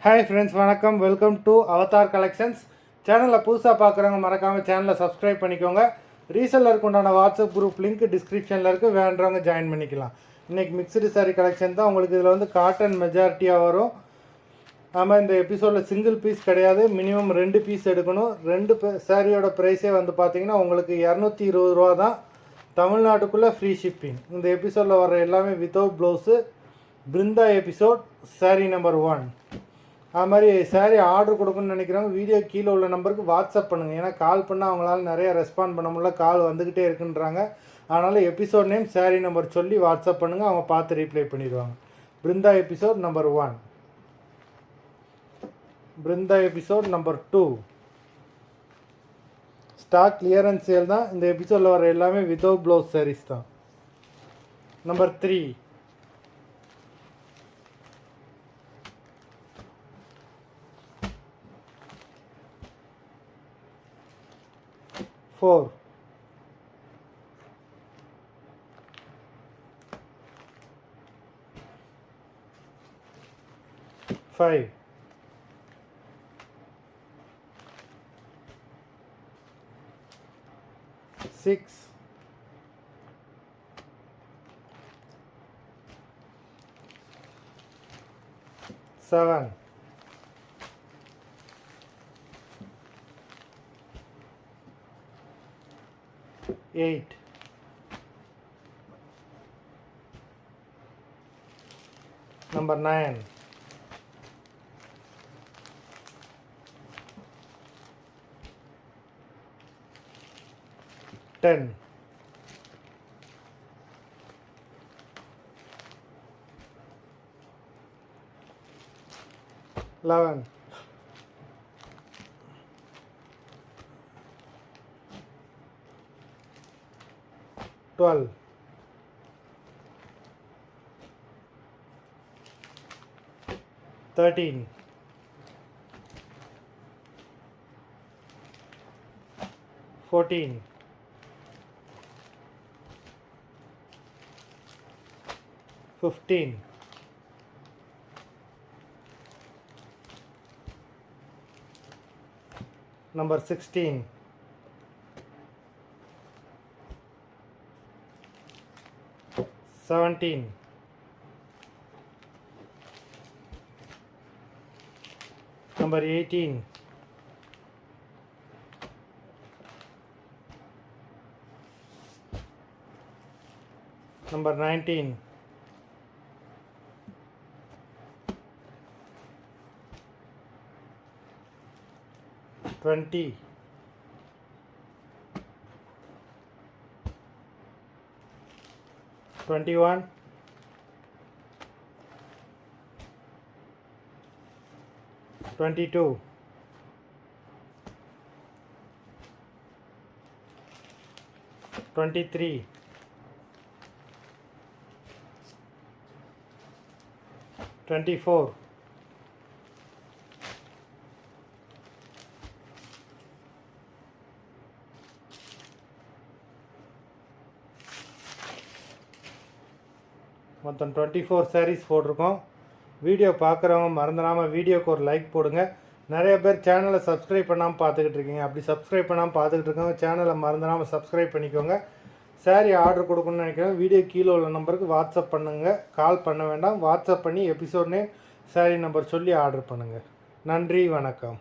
Hi friends, வணக்கம். Welcome to Avatar collections. சேனலில் புதுசாக பார்க்குறவங்க மறக்காமல் சேனலை சப்ஸ்கிரைப் பண்ணிக்கோங்க. ரீசெல்லருக்கு உண்டான வாட்ஸ்அப் குரூப் லிங்க் டிஸ்கிரிப்ஷனில் இருக்குது, வேண்டவங்க ஜாயின் பண்ணிக்கலாம். இன்றைக்கி மிக்சடு சாரீ கலெக்ஷன் தான். உங்களுக்கு இதில் வந்து காட்டன் மெஜாரிட்டியாக வரும். ஆமாம், இந்த எபிசோடில் சிங்கிள் பீஸ் கிடையாது, மினிமம் 2 பீஸ் எடுக்கணும். 2 சாரியோட ப்ரைஸே வந்து பார்த்திங்கன்னா உங்களுக்கு 220 ரூபா தான். தமிழ்நாட்டுக்குள்ளே ஃப்ரீ ஷிப்பிங். இந்த எபிசோடில் வர எல்லாமே without blouse. Brinda episode sari number 1. அது மாதிரி சாரீ ஆர்டர் கொடுக்கணும்னு நினைக்கிறவங்க வீடியோ கீழே உள்ள நம்பருக்கு வாட்ஸ்அப் பண்ணுங்கள். ஏன்னா கால் பண்ணால் அவங்களால நிறைய ரெஸ்பாண்ட் பண்ண முடியல, கால் வந்துக்கிட்டே இருக்குன்றாங்க. அதனால் எபிசோட் நேம் சாரீ நம்பர் சொல்லி வாட்ஸ்அப் பண்ணுங்கள், அவங்க பார்த்து ரீப்ளை பண்ணிடுவாங்க. Brinda episode number 1. Brinda episode number 2 stock clearance sale தான். இந்த எபிசோடில் வர எல்லாமே வித்தவுட் ப்ளவுஸ் சாரீஸ் தான். Number 3 4 5 6 7 8 number 9 10 11 12 13 14 15 number 16 17 number 18 number 19 20 21 22 23 24 மொத்தம் 24 சாரீஸ் போட்டிருக்கோம். வீடியோ பார்க்குறவங்க மறந்துடாமல் வீடியோக்கு ஒரு லைக் போடுங்க. நிறைய பேர் சேனலை சப்ஸ்கிரைப் பண்ணாமல் பார்த்துக்கிட்டு இருக்கீங்க. அப்படி சப்ஸ்கிரைப் பண்ணாமல் பார்த்துக்கிட்டு இருக்கவங்க சேனலை மறந்துடாமல் சப்ஸ்கிரைப் பண்ணிக்கோங்க. சாரீ ஆர்டர் கொடுக்கணும்னு நினைக்கிறேன், வீடியோ கீழே உள்ள நம்பருக்கு வாட்ஸ்அப் பண்ணுங்கள். கால் பண்ண வேண்டாம், வாட்ஸ்அப் பண்ணி எபிசோட் நேம் சாரீ நம்பர் சொல்லி ஆர்டர் பண்ணுங்கள். நன்றி, வணக்கம்.